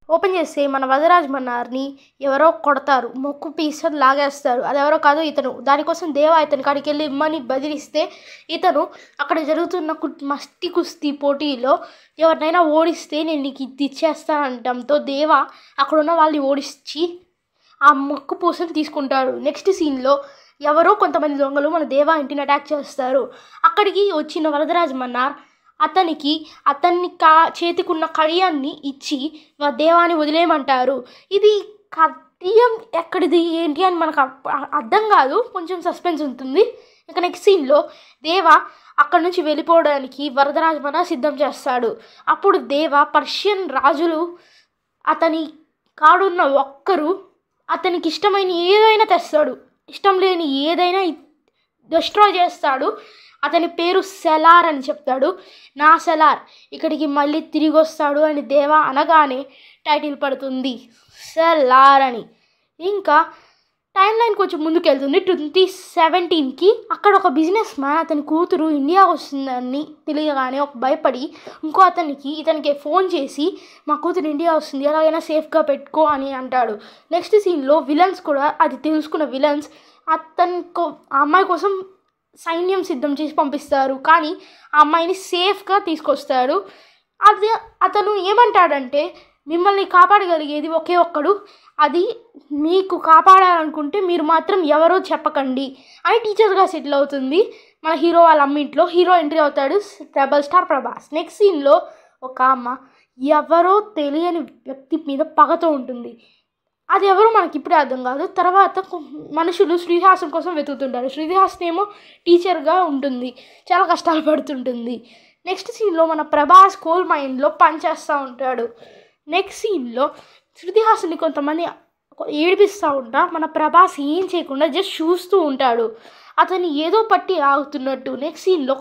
Open చేస్తే మన వరదరాజ మన్నార్ని ఎవరో కొడతారు, మొక్కు పీసని లాగేస్తారు. అది ఎవరో కాదు, ఇతను. దానికోసం దేవా ఇతని కాడికి వెళ్ళి ఇమ్మని బదిలిస్తే ఇతను అక్కడ జరుగుతున్న మస్తి కుస్తీ పోటీలో ఎవరినైనా ఓడిస్తే నేను నీకు ఇది ఇచ్చేస్తానంటంతో దేవా అక్కడున్న వాళ్ళని ఓడించి ఆ మొక్కు పూసని తీసుకుంటాడు. నెక్స్ట్ సీన్లో ఎవరో కొంతమంది దొంగలు మన దేవా ఇంటిని అటాక్ చేస్తారు. అక్కడికి వచ్చిన వరదరాజ మన్నార్ అతని చేతికున్న కడియాన్ని ఇచ్చి దేవాన్ని వదిలేయమంటారు. ఇది కడియం ఎక్కడిది ఏంటి అని మనకు అర్థం కాదు, కొంచెం సస్పెన్స్ ఉంటుంది. ఇక నెక్స్ట్ సీన్లో దేవా అక్కడి నుంచి వెళ్ళిపోవడానికి వరదరాజ మన్నార్ సిద్ధం చేస్తాడు. అప్పుడు దేవా పర్షియన్ రాజులు అతని కాడున్న ఒక్కరు అతనికి ఇష్టమైన ఏదైనా తెస్తాడు, ఇష్టం లేని ఏదైనా డిస్ట్రాయ్ చేస్తాడు. అతని పేరు సెలార్ అని చెప్తాడు. నా సెలార్ ఇక్కడికి మళ్ళీ తిరిగి వస్తాడు అని దేవా అనగానే టైటిల్ పడుతుంది సెలార్ అని. ఇంకా టైం లైన్ కొంచెం ముందుకెళ్తుంది 2017కి. అక్కడ ఒక బిజినెస్ మ్యాన్ అతని కూతురు ఇండియా వస్తుందని తెలియగానే ఒక భయపడి ఇతనికి ఫోన్ చేసి మా కూతురు ఇండియా వస్తుంది, ఎలాగైనా సేఫ్గా పెట్టుకో అని అంటాడు. నెక్స్ట్ సీన్లో విలన్స్ కూడా అది తెలుసుకున్న విలన్స్ ఆ అమ్మాయి కోసం సైన్యం సిద్ధం చేసి పంపిస్తారు, కానీ ఆ అమ్మాయిని సేఫ్గా తీసుకొస్తాడు. అతను ఏమంటాడంటే మిమ్మల్ని కాపాడగలిగేది ఒకే ఒక్కడు, అది మీకు కాపాడాలనుకుంటే మీరు మాత్రం ఎవరో చెప్పకండి అని టీచర్గా సెటిల్ అవుతుంది మన హీరో వాళ్ళ అమ్మింట్లో. హీరో ఎంట్రీ అవుతాడు, రెబల్ స్టార్ ప్రభాస్. నెక్స్ట్ సీన్లో ఒక అమ్మ ఎవరో తెలియని వ్యక్తి మీద పగతో ఉంటుంది. అది ఎవరో మనకి ఇప్పుడే అర్థం కాదు. తర్వాత మనుషులు శ్రీహాసన్ కోసం వెతుకుతుంటారు. శ్రీహాసన్ ఏమో టీచర్గా ఉంటుంది, చాలా కష్టాలు పడుతుంటుంది. నెక్స్ట్ సీన్లో మన ప్రభాస్ కోల్ మైన్లో పనిచేస్తూ ఉంటాడు. నెక్స్ట్ సీన్లో శ్రీహాసన్ని కొంతమంది ఏడిపిస్తూ ఉంటా మన ప్రభాస్ ఏం చేయకుండా జస్ట్ చూస్తూ ఉంటాడు, అతన్ని ఏదో పట్టి ఆగుతున్నట్టు. నెక్స్ట్ సీన్లో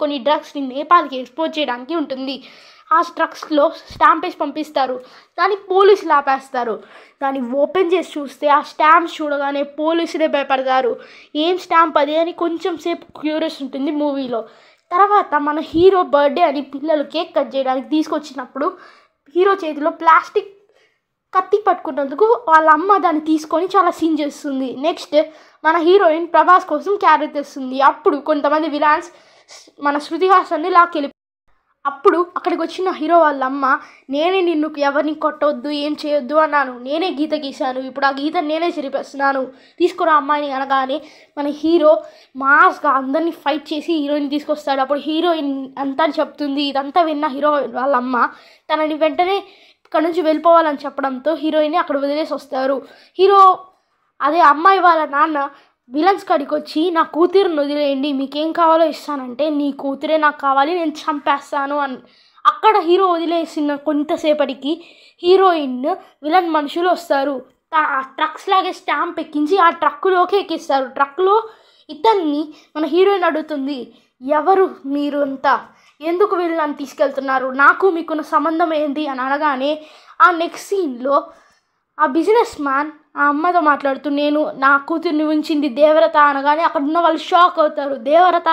కొన్ని డ్రగ్స్ని నేపాల్కి ఎక్స్పోర్ట్ చేయడానికి ఉంటుంది. ఆ డ్రగ్స్లో స్టాంప్ వేసి పంపిస్తారు, దాన్ని పోలీసులు ఆపేస్తారు. దాన్ని ఓపెన్ చేసి చూస్తే ఆ స్టాంప్స్ చూడగానే పోలీసులే భయపడతారు. ఏం స్టాంప్ అది అని కొంచెం సేపు క్యూరియస్ ఉంటుంది మూవీలో. తర్వాత మన హీరో బర్త్డే అని పిల్లలు కేక్ కట్ చేయడానికి తీసుకొచ్చినప్పుడు హీరో చేతిలో ప్లాస్టిక్ కత్తి పట్టుకున్నందుకు వాళ్ళ అమ్మ దాన్ని తీసుకొని చాలా సీన్ చేస్తుంది. నెక్స్ట్ మన హీరోయిన్ ప్రభాస్ కోసం క్యారెట్ తెస్తుంది. అప్పుడు కొంతమంది విలాన్స్ మన శృతిహాసన్ని లాక్కెళ్ళి అప్పుడు అక్కడికి వచ్చిన హీరో వాళ్ళ అమ్మ నేనే నిన్ను ఎవరిని కొట్టొద్దు ఏం చేయొద్దు అన్నాను, నేనే గీత గీశాను, ఇప్పుడు ఆ గీత నేనే చెరిపేస్తున్నాను, తీసుకురా అమ్మాయిని అనగానే మన హీరో మాస్గా అందరినీ ఫైట్ చేసి హీరోయిన్ తీసుకొస్తాడు. అప్పుడు హీరోయిన్ అంతా చెప్తుంది. ఇదంతా విన్న హీరో వాళ్ళ అమ్మ తనని వెంటనే ఇక్కడ నుంచి వెళ్ళిపోవాలని చెప్పడంతో హీరోయిన్ని అక్కడ వదిలేసి వస్తారు. అదే అమ్మాయి వాళ్ళ నాన్న విలన్స్ కాడికి వచ్చి నా కూతురుని వదిలేయండి, మీకేం కావాలో ఇస్తానంటే నీ కూతురే నాకు కావాలి, నేను చంపేస్తాను అని అక్కడ హీరో వదిలేసిన కొంతసేపటికి హీరోయిన్ విలన్ మనుషులు వస్తారు. ఆ ట్రక్స్ లాగే స్టాంప్ ఎక్కించి ఆ ట్రక్కులోకి ఎక్కిస్తారు. ట్రక్లో ఇతన్ని మన హీరోయిన్ అడుగుతుంది, ఎవరు మీరు అంతా, ఎందుకు వీళ్ళు నన్ను తీసుకెళ్తున్నారు, నాకు మీకున్న సంబంధం ఏంటి అని అనగానే ఆ నెక్స్ట్ సీన్లో ఆ బిజినెస్ మ్యాన్ ఆ అమ్మతో మాట్లాడుతూ నేను నా కూతుర్ని ఉంచింది దేవరత అనగానే అక్కడ ఉన్న వాళ్ళు షాక్ అవుతారు. దేవరత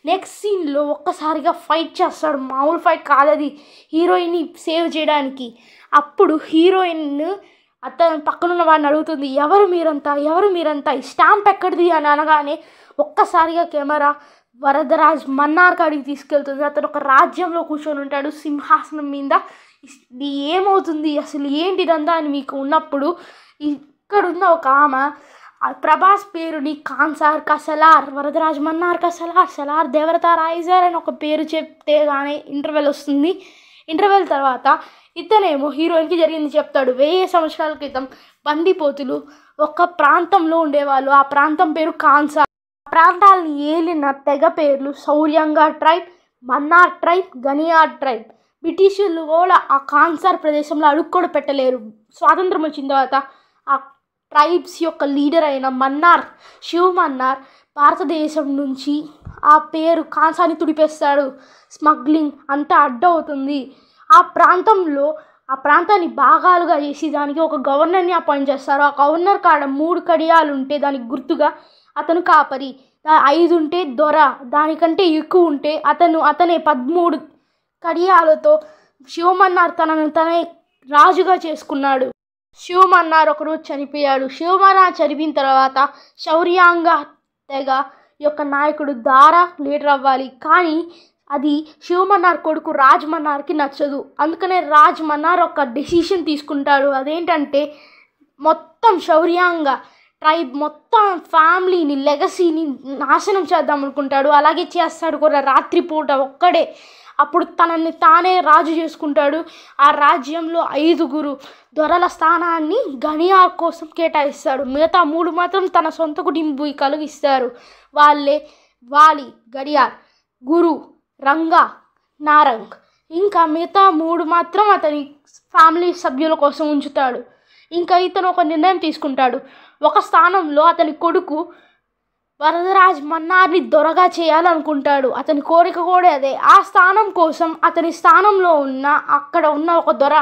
నెక్స్ట్ సీన్లో ఒక్కసారిగా ఫైట్ చేస్తాడు, మామూలు ఫైట్ కాదది, హీరోయిన్ని సేవ్ చేయడానికి. అప్పుడు హీరోయిన్ అతను పక్కనున్న వాడిని అడుగుతుంది, ఎవరు మీరంతా ఈ స్టాంప్ ఎక్కడిది అని అనగానే ఒక్కసారిగా కెమెరా వరదరాజ్ మన్నార్ కాడికి తీసుకెళ్తుంది. అతను ఒక రాజ్యంలో కూర్చొని ఉంటాడు సింహాసనం మీద. ఇది ఏమవుతుంది అసలు ఏంటిదంతా అని మీకు ఉన్నప్పుడు ఇక్కడున్న ఒక ఆమె ప్రభాస్ పేరుని కాన్సార్ కసలార్ వరదరాజ్ మన్నార్ సెలార్ దేవరత రాయిజర్ అని ఒక పేరు చెప్తే కానీ ఇంటర్వెల్ వస్తుంది. ఇంటర్వెల్ తర్వాత ఇతనేమో హీరోయిన్కి జరిగింది చెప్తాడు. 1000 సంవత్సరాల క్రితం బందిపోతులు ఒక ప్రాంతంలో ఉండేవాళ్ళు, ఆ ప్రాంతం పేరు కాన్సార్. ప్రాంతాలను ఏలిన తెగ పేర్లు సౌర్యంగా ట్రైబ్, మన్నార్ ట్రైబ్, గనియార్ ట్రైబ్. బ్రిటిషర్లు కూడా ఆ కాన్సార్ ప్రదేశంలో అడుగు కూడా పెట్టలేరు. స్వాతంత్రం వచ్చిన తర్వాత ఆ ట్రైబ్స్ యొక్క లీడర్ అయిన శివ్ మన్నార్ భారతదేశం నుంచి ఆ పేరు కాన్సార్ని తుడిపేస్తాడు. స్మగ్లింగ్ అంతా అడ్డవుతుంది. ఆ ప్రాంతాన్ని భాగాలుగా చేసి దానికి ఒక గవర్నర్ని అపాయింట్ చేస్తారు. ఆ గవర్నర్ కాడ 3 కడియాలు ఉంటే దానికి గుర్తుగా అతను కాపరి, 5 ఉంటే దొర, దానికంటే ఎక్కువ ఉంటే అతనే 13 కడియాలతో శివమన్నార్ తనను తనే రాజుగా చేసుకున్నాడు. శివమన్నార్ ఒకరోజు చనిపోయాడు. శివమన్నార్ చనిపోయిన తర్వాత శౌర్యాంగ తెగ యొక్క నాయకుడు దారా లీడర్ అవ్వాలి. కానీ అది శివమన్నార్ కొడుకు రాజ్ మన్నార్కి నచ్చదు. అందుకనే రాజ్ మన్నార్ ఒక డెసిషన్ తీసుకుంటాడు. అదేంటంటే మొత్తం శౌర్యాంగ ట్రైబ్ మొత్తం ఫ్యామిలీని లెగసీని నాశనం చేద్దాం అనుకుంటాడు. అలాగే చేస్తాడు కూడా రాత్రిపూట ఒక్కడే. అప్పుడు తనని తానే రాజు చేసుకుంటాడు. ఆ రాజ్యంలో 5 దొరల స్థానాన్ని గణియార్ కోసం కేటాయిస్తాడు. మిగతా 3 మాత్రం తన సొంత కుటుంబం కలిగిస్తారు. వాళ్ళే వాలి, గడియార్, గురు, రంగా, నారంగ్. ఇంకా మిగతా 3 మాత్రం అతని ఫ్యామిలీ సభ్యుల కోసం ఉంచుతాడు. ఇంకా ఇతను ఒక నిర్ణయం తీసుకుంటాడు. ఒక స్థానంలో అతని కొడుకు వరదరాజ్ మన్నార్ని దొరగా చేయాలనుకుంటాడు. అతని కోరిక కూడా అదే. ఆ స్థానం కోసం అతని స్థానంలో అక్కడ ఉన్న ఒక దొర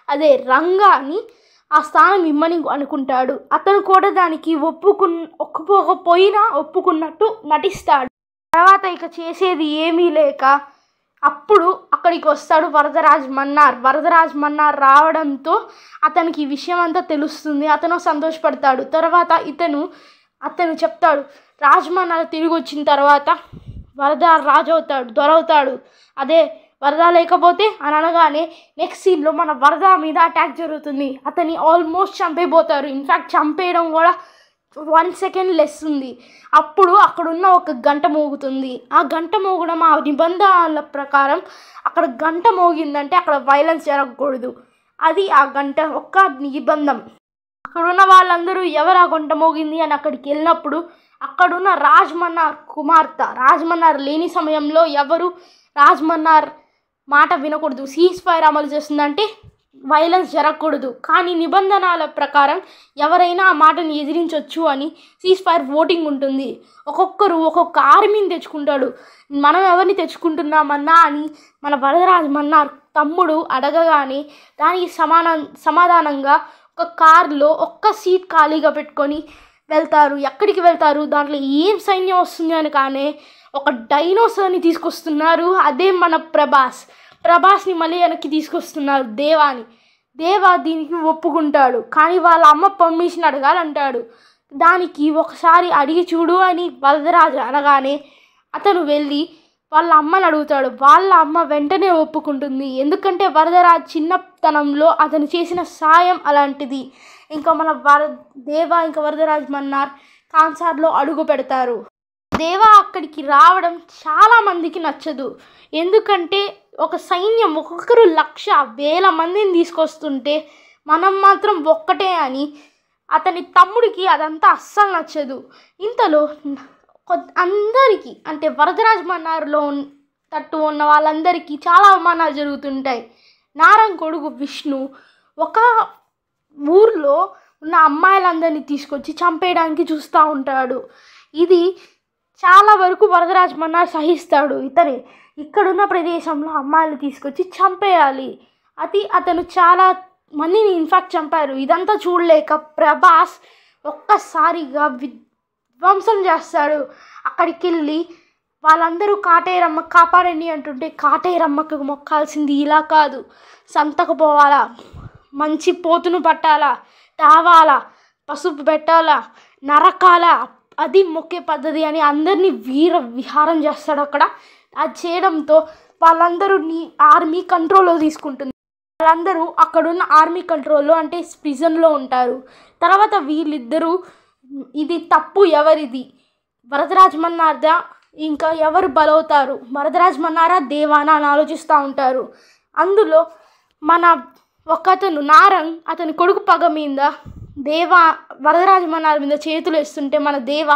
అదే రంగాని ఆ స్థానం ఇమ్మని అనుకుంటాడు. అతను కూడా దానికి ఒప్పుకోకపోయినా ఒప్పుకున్నట్టు నటిస్తాడు. తర్వాత ఇక చేసేది ఏమీ లేక అప్పుడు అక్కడికి వస్తాడు వరదరాజ్ మన్నార్. వరదరాజ్ మన్నార్ రావడంతో అతనికి ఈ విషయం అంతా తెలుస్తుంది. అతను సంతోషపడతాడు. తర్వాత అతను చెప్తాడు, రాజ్ మన్నార్ తిరిగి వచ్చిన తర్వాత వరద రాజు అవుతాడు, దొరవుతాడు. అదే వరద లేకపోతే అని అనగానే నెక్స్ట్ సీన్లో మన వరద మీద అటాక్ జరుగుతుంది. అతన్ని ఆల్మోస్ట్ చంపైపోతారు. ఇన్ఫ్యాక్ట్ చంపేయడం కూడా 1 సెకండ్ లెస్ ఉంది. అప్పుడు అక్కడున్న ఒక గంట మోగుతుంది. ఆ గంట మోగడం ఆ నిబంధనల ప్రకారం అక్కడ గంట మోగిందంటే అక్కడ వైలెన్స్ జరగకూడదు. అది ఆ గంట ఒక్క నిబంధన. అక్కడున్న వాళ్ళందరూ ఎవరు ఆ గంట మోగింది అని అక్కడికి వెళ్ళినప్పుడు అక్కడున్న రాజ్ మన్నార్ కుమార్తె, రాజ్ మన్నార్ లేని సమయంలో ఎవరు రాజ్ మన్నార్ మాట వినకూడదు. సీజ్ ఫైర్ అమలు చేస్తుందంటే వైలెన్స్ జరగకూడదు. కానీ నిబంధనల ప్రకారం ఎవరైనా ఆ మాటను ఎదిరించవచ్చు అని సీజ్ ఫైర్ ఓటింగ్ ఉంటుంది. ఒక్కొక్కరు ఒక్కొక్క ఆర్మీని తెచ్చుకుంటాడు. మనం ఎవరిని తెచ్చుకుంటున్నామన్నా అని మన వరదరాజ్ మన్నార్ తమ్ముడు అడగగానే దానికి సమాధానంగా ఒక కార్లో ఒక్క సీట్ ఖాళీగా పెట్టుకొని వెళ్తారు. ఎక్కడికి వెళ్తారు, దాంట్లో ఏం సైన్యం వస్తుంది అని కానీ ఒక డైనోసార్ని తీసుకొస్తున్నారు. అదే మన ప్రభాస్ని మళ్ళీ వెనక్కి తీసుకొస్తున్నారు దేవాని. దేవా దీనికి ఒప్పుకుంటాడు. కానీ వాళ్ళ అమ్మ పర్మిషన్ అడగాలంటాడు. దానికి ఒకసారి అడిగి చూడు అని వరదరాజు అనగానే అతను వెళ్ళి వాళ్ళ అమ్మని అడుగుతాడు. వాళ్ళ అమ్మ వెంటనే ఒప్పుకుంటుంది. ఎందుకంటే వరదరాజ్ చిన్నతనంలో అతను చేసిన సాయం అలాంటిది. ఇంకా మన దేవా ఇంకా వరదరాజ్ మన్నార్ కాన్సార్లో అడుగు పెడతారు. దేవా అక్కడికి రావడం చాలామందికి నచ్చదు. ఎందుకంటే ఒక సైన్యం ఒక్కొక్కరు 1,00,000 మందిని తీసుకొస్తుంటే మనం మాత్రం ఒక్కటే అని అతని తమ్ముడికి అదంతా అస్సలు నచ్చదు. ఇంతలో అందరికీ అంటే వరదరాజ్ మన్నార్లో తట్టు ఉన్న వాళ్ళందరికీ చాలా అవమానాలు జరుగుతుంటాయి. నారంగ్ కొడుకు విష్ణు ఒక ఊర్లో ఉన్న అమ్మాయిలందరినీ తీసుకొచ్చి చంపేయడానికి చూస్తూ ఉంటాడు. ఇది చాలా వరకు వరదరాజ్ మన్నార్ సహిస్తాడు. ఇక్కడున్న ప్రదేశంలో అమ్మాయిలు తీసుకొచ్చి చంపేయాలి. అతను చాలా మందిని ఇన్ఫాక్ట్ చంపారు. ఇదంతా చూడలేక ప్రభాస్ ఒక్కసారిగా విధ్వంసం చేస్తాడు. అక్కడికి వెళ్ళి వాళ్ళందరూ కాటేరమ్మ కాపాడండి అంటుంటే కాటేరమ్మకు మొక్కాల్సింది ఇలా కాదు, సంతకు పోవాలా, మంచి పోతును పట్టాలా, తావాలా, పసుపు పెట్టాలా, నరకాలా, అది మొక్కే పద్ధతి అని అందరినీ విహారం చేస్తాడు. అది చేయడంతో వాళ్ళందరూ ఆర్మీ కంట్రోల్లో తీసుకుంటుంది. వాళ్ళందరూ అక్కడున్న ఆర్మీ కంట్రోల్లో అంటే ప్రిజన్లో ఉంటారు. తర్వాత వీళ్ళిద్దరూ ఇది తప్పు ఎవరిది, వరదరాజ్ మన్నార్దా ఇంకా ఎవరు బలవుతారు, వరదరాజ్ మన్నారా దేవానా అని ఆలోచిస్తూ ఉంటారు. అందులో మన ఒకతను నారంగ్ అతని కొడుకు పగ మీద వరదరాజ్ మన్నార్ మీద చేతులు వేస్తుంటే మన దేవ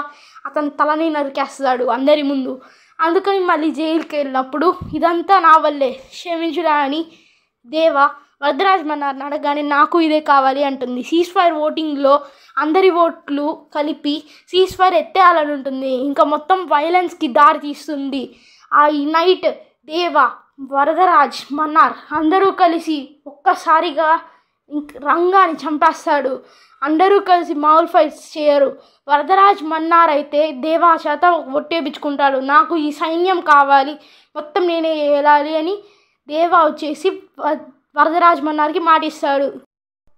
అతని తలని నరికేస్తాడు అందరి ముందు. అందుకని మళ్ళీ జైలుకి వెళ్ళినప్పుడు ఇదంతా నా వల్లే, క్షమించురా అని వరదరాజ్ మన్నార్ని అడగానే నాకు ఇదే కావాలి అంటుంది. సీజ్ ఫైర్ ఓటింగ్లో అందరి ఓట్లు కలిపి సీజ్ ఫైర్ ఎత్తేయాలని ఉంటుంది. ఇంకా మొత్తం వైలెన్స్కి దారి తీస్తుంది. ఈ నైట్ వరదరాజ్ మన్నార్ అందరూ కలిసి ఒక్కసారిగా రంగాని చంపేస్తాడు. అందరూ కలిసి మామూలు ఫైట్స్ చేయరు. వరదరాజ్ మన్నార్ అయితే దేవా చేత ఒట్టేపించుకుంటాడు, నాకు ఈ సైన్యం కావాలి, మొత్తం నేనే వెళ్ళాలి అని. దేవా వచ్చేసి వరదరాజ్ మన్నార్కి మాటిస్తాడు.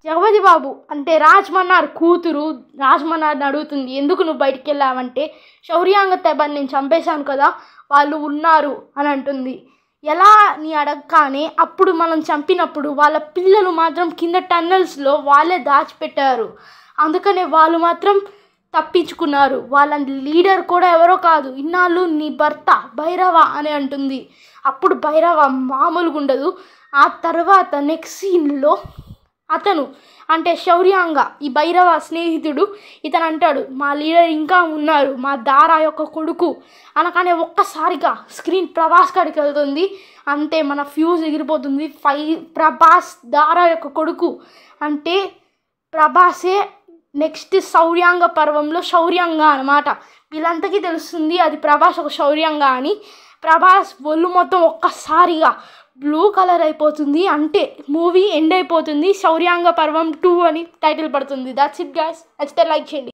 జగపతి బాబు అంటే రాజ్ మన్నార్ కూతురు రాజ్ మన్నార్ని అడుగుతుంది, ఎందుకు నువ్వు బయటికి వెళ్ళావంటే, శౌర్యాంగ తెబని నేను చంపేశాను కదా, వాళ్ళు ఉన్నారు అని అంటుంది. ఎలా అని అడగగానే అప్పుడు మనం చంపినప్పుడు వాళ్ళ పిల్లలు మాత్రం కింద టన్నల్స్లో వాళ్ళే దాచిపెట్టారు, అందుకనే వాళ్ళు మాత్రం తప్పించుకున్నారు. వాళ్ళ లీడర్ కూడా ఎవరో కాదు, ఇన్నాళ్ళు నీ భర్త భైరవ అని అంటుంది. అప్పుడు భైరవ మామూలుగా ఉండదు. ఆ తర్వాత నెక్స్ట్ సీన్లో అతను అంటే శౌర్యాంగ ఈ భైరవ స్నేహితుడు ఇతను అంటాడు, మా లీడర్ ఇంకా ఉన్నారు, మా దారా యొక్క కొడుకు అనగానే ఒక్కసారిగా స్క్రీన్ ప్రభాస్ కాడికి వెళ్తుంది. అంతే, మన ఫ్యూజ్ ఎగిరిపోతుంది. ప్రభాస్ దారా యొక్క కొడుకు అంటే ప్రభాసే నెక్స్ట్ శౌర్యాంగ పర్వంలో శౌర్యంగా అనమాట. వీళ్ళంతకీ తెలుస్తుంది అది ప్రభాస్ ఒక శౌర్యంగా అని. ప్రభాస్ ఒళ్ళు మొత్తం ఒక్కసారిగా బ్లూ కలర్ అయిపోతుంది. అంటే మూవీ ఎండ్ అయిపోతుంది. శౌర్యాంగ పర్వం 2 అని టైటిల్ పడుతుంది. That's it guys. నచ్చితే లైక్ చేయండి.